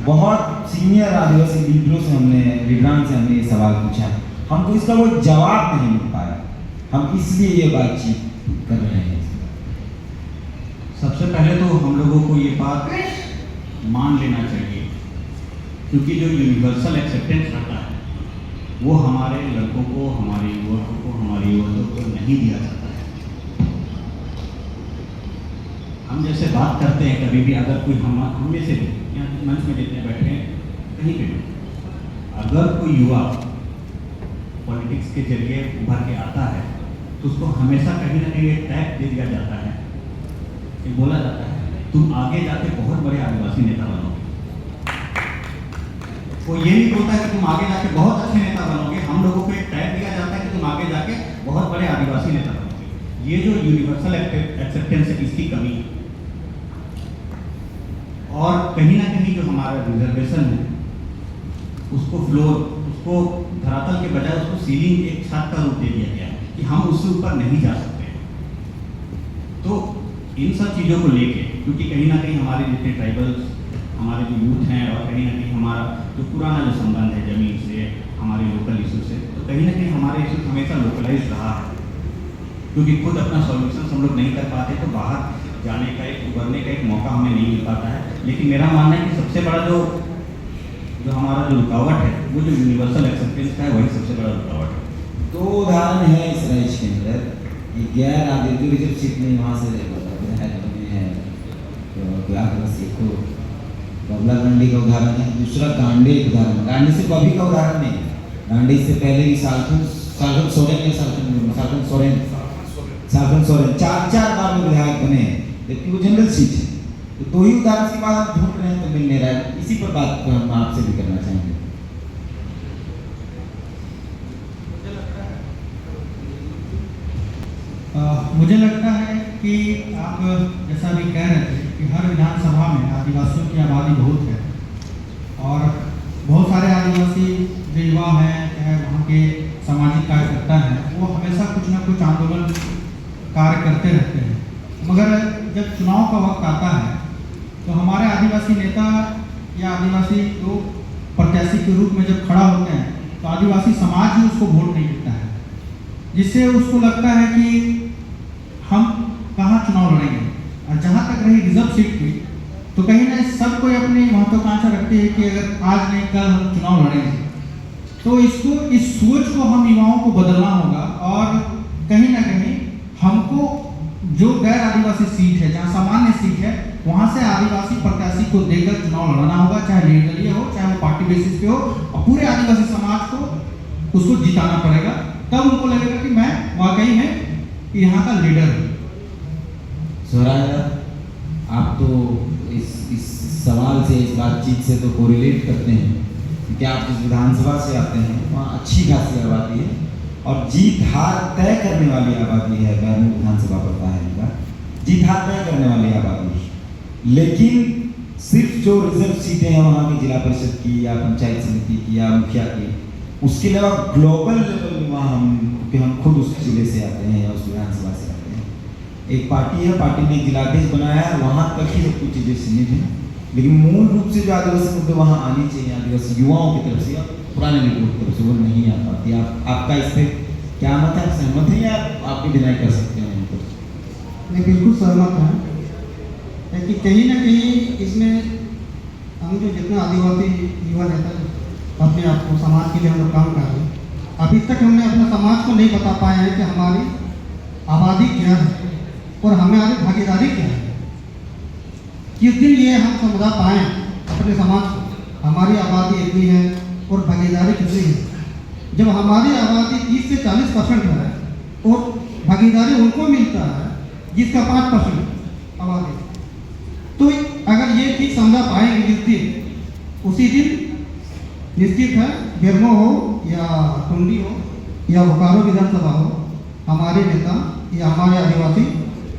बहुत सीनियर आदिवासी लीडरों से लीडरान से हमने ये सवाल पूछा, हमको इसका कोई जवाब नहीं मिल पाया। हम इसलिए ये बातचीत कर रहे हैं। सबसे पहले तो हम लोगों को ये बात मान लेना चाहिए, क्योंकि जो यूनिवर्सल एक्सेप्टेंस रहता है वो हमारे लड़कों को, हमारे युवकों को, हमारी युवकों को नहीं दिया जाता है। हम जैसे बात करते हैं कभी भी, अगर कोई हम में से यहाँ मंच में जितने बैठे हैं कहीं पे भी, अगर कोई युवा पॉलिटिक्स के जरिए उभर के आता है तो उसको हमेशा कहीं ना कहीं एक टैग दे दिया जाता है, ये बोला जाता है तुम आगे जाके बहुत बड़े आदिवासी नेता बनोगे। वो ये नहीं बोलता है कि तुम आगे जाके बहुत अच्छे नेता बनोगे, हम लोगों को एक टैग दिया जाता है कि तुम आगे जाके बहुत बड़े आदिवासी नेता बनोगे। ये जो यूनिवर्सल एक्सेप्टेंस है इसकी कमी है। और कहीं ना कहीं जो हमारा रिजर्वेशन है उसको फ्लोर, उसको धरातल के बजाय उसको सीलिंग, एक छत का रूप दे दिया गया है कि हम उससे ऊपर नहीं जा सकते। तो इन सब चीज़ों को लेके, क्योंकि कहीं ना कहीं हमारे जितने ट्राइबल्स, हमारे जो यूथ हैं, और कहीं ना कहीं हमारा जो पुराना जो संबंध है ज़मीन से, हमारे लोकल इशू से, तो कहीं ना कहीं हमारे इशू हमेशा लोकलाइज रहा है। क्योंकि खुद अपना सॉल्यूशन हम लोग नहीं कर पाते तो बाहर जाने का, एक उभरने का एक मौका हमें नहीं मिल पाता है। लेकिन मेरा मानना है कि सबसे बड़ा जो हमारा जो रुकावट है वो जो यूनिवर्सल एक्सेप्टेंस का है, वही सबसे बड़ा रुकावट है। दो उदाहरण है इस राज्य के अंदर, गैर आदिवासी रिजर्व सीट में वहाँ से आदिवासी को बबला गंडी का उदाहरण है, दूसरा गांडे का उदाहरण है। गांडे सिर्फ अभी का उदाहरण नहीं, गांडे से पहले भी सालखन सोरेन 4 बार में विधायक बने हैं, जबकि वो जनरल सीट है। तो दो ही उदाहरण के बाद हम ढूंढ रहे हैं तो मिल नहीं रहा है। इसी पर बात हम आपसे भी करना चाहेंगे। मुझे लगता है कि आप जैसा भी कह रहे थे कि हर विधानसभा में आदिवासियों की आबादी बहुत है, और बहुत सारे आदिवासी जो युवा हैं, चाहे वहाँ के सामाजिक कार्यकर्ता हैं, वो हमेशा कुछ ना कुछ आंदोलन कार्य करते रहते हैं। मगर जब चुनाव का वक्त आता है तो हमारे आदिवासी नेता या आदिवासी जो प्रत्याशी के रूप में जब खड़ा होते हैं तो आदिवासी समाज ही उसको वोट नहीं देता है, जिससे उसको लगता है कि हम कहाँ चुनाव लड़ेंगे। और जहाँ तक रही रिजर्व सीट की, तो कहीं ना सब कोई अपनी महत्वाकांक्षा रखती है कि अगर आज नहीं कल हम चुनाव लड़ेंगे। तो इसको, इस सोच को हम युवाओं को बदलना होगा, और कहीं ना कहीं हमको जो गैर आदिवासी सीट है, जहाँ सामान्य सीट है, वहाँ से आदिवासी प्रत्याशी को देकर चुनाव लड़ना होगा, चाहे निर्दलीय हो, चाहे वो पार्टी बेसिस पे हो, और पूरे आदिवासी समाज को उसको जिताना पड़ेगा। तब उनको लगेगा कि मैं वाकई में यहाँ का लीडर हूँ। स्वराज, आप तो इस सवाल से, इस बातचीत से तो कोरिलेट करते हैं, क्योंकि आप जिस विधानसभा से आते हैं वहाँ अच्छी खासी आबादी है और जीत हार तय करने वाली आबादी है। बैरन विधानसभा पड़ता है इनका, जीत हार तय करने वाली आबादी है। लेकिन सिर्फ जो रिजर्व सीटें हैं वहाँ की जिला परिषद की या पंचायत समिति की या मुखिया की, उसके अलावा ग्लोबल लेवल में वहाँ हम खुद उस जिले से आते हैं या उस विधानसभा से आते हैं। एक पार्टी है, पार्टी ने जिलाध्यक्ष बनाया है, वहाँ तक ही सब कुछ चीज़ें सीमित हैं। लेकिन मूल रूप से जो आदिवासी मुद्दे वहाँ आनी चाहिए आदिवासी युवाओं की तरफ से, पुराने लीडरों की तरफ से, वो नहीं आ पाती। आपका इस पर क्या मत है? सहमत है या आप भी डिनाई कर सकते हैं उनको? मैं बिल्कुल सहमत हूँ कि कहीं ना कहीं इसमें हम जो जितना आदिवासी युवा नेता अपने आप को समाज के लिए हम लोग काम कर रहे हैं, अभी तक हमने अपने समाज को नहीं बता पाए हैं कि हमारी आबादी क्या है और हमारी भागीदारी क्या है। किस दिन ये हम समझा पाएँ अपने समाज को, हमारी आबादी इतनी है और भागीदारी कितनी है। जब हमारी आबादी 30 से 40% है और भागीदारी उनको मिलता है जिसका 5% आबादी, तो अगर ये चीज़ समझा पाएंगे जिस दिन, उसी दिन निश्चित है बेरमो हो या टुंडी हो या बोकारो विधानसभा हो, हमारे नेता या हमारे आदिवासी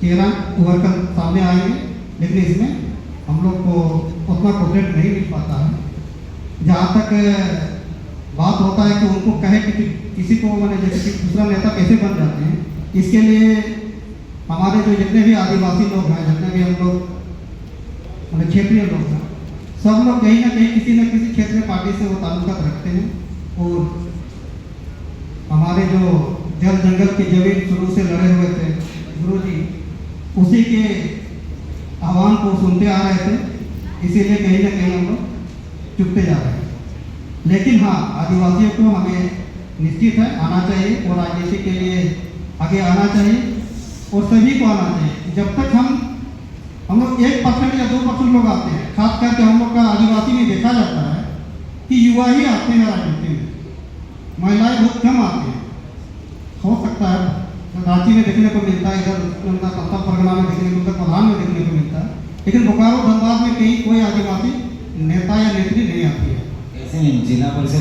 चेहरा उभर कर सामने आएंगे। लेकिन इसमें हम लोग को उतना कोऑपरेट नहीं मिल पाता है। जहाँ तक बात होता है कि उनको कहे कि किसी को मैंने जैसे कि दूसरा नेता कैसे बन जाते हैं, इसके लिए हमारे जो जितने भी आदिवासी लोग हैं, जितने भी हम लोग मैंने क्षेत्रीय लोग हैं, सब लोग कहीं ना कहीं किसी न किसी क्षेत्रीय पार्टी से वो ताल्लुकात रखते हैं। और हमारे जो जल जंगल की जमीन शुरू से लड़े हुए थे गुरु जी, उसी के आह्वान को सुनते आ रहे थे, इसीलिए कहीं ना कहीं हम लोग चुपते जा रहे हैं। लेकिन हाँ, आदिवासियों को हमें निश्चित है आना चाहिए और राजनीति के लिए आगे आना चाहिए और सभी को आना चाहिए। जब तक हम लोग 1% या 2% लोग आते हैं, खास करके हम लोग का आदिवासी में देखा जाता है कि युवा ही आते हैं राजनीति में, महिलाएं बहुत कम आती हैं। हो सकता है रांची में देखने को मिलता है, इधर संथाल परगना में देखने को मिलता है, प्रधान में देखने को मिलता है, लेकिन बोकारो धनबाद में कहीं कोई आदिवासी नेता या नेत्री नहीं आती है। ऐसे नहीं, जिला परिषद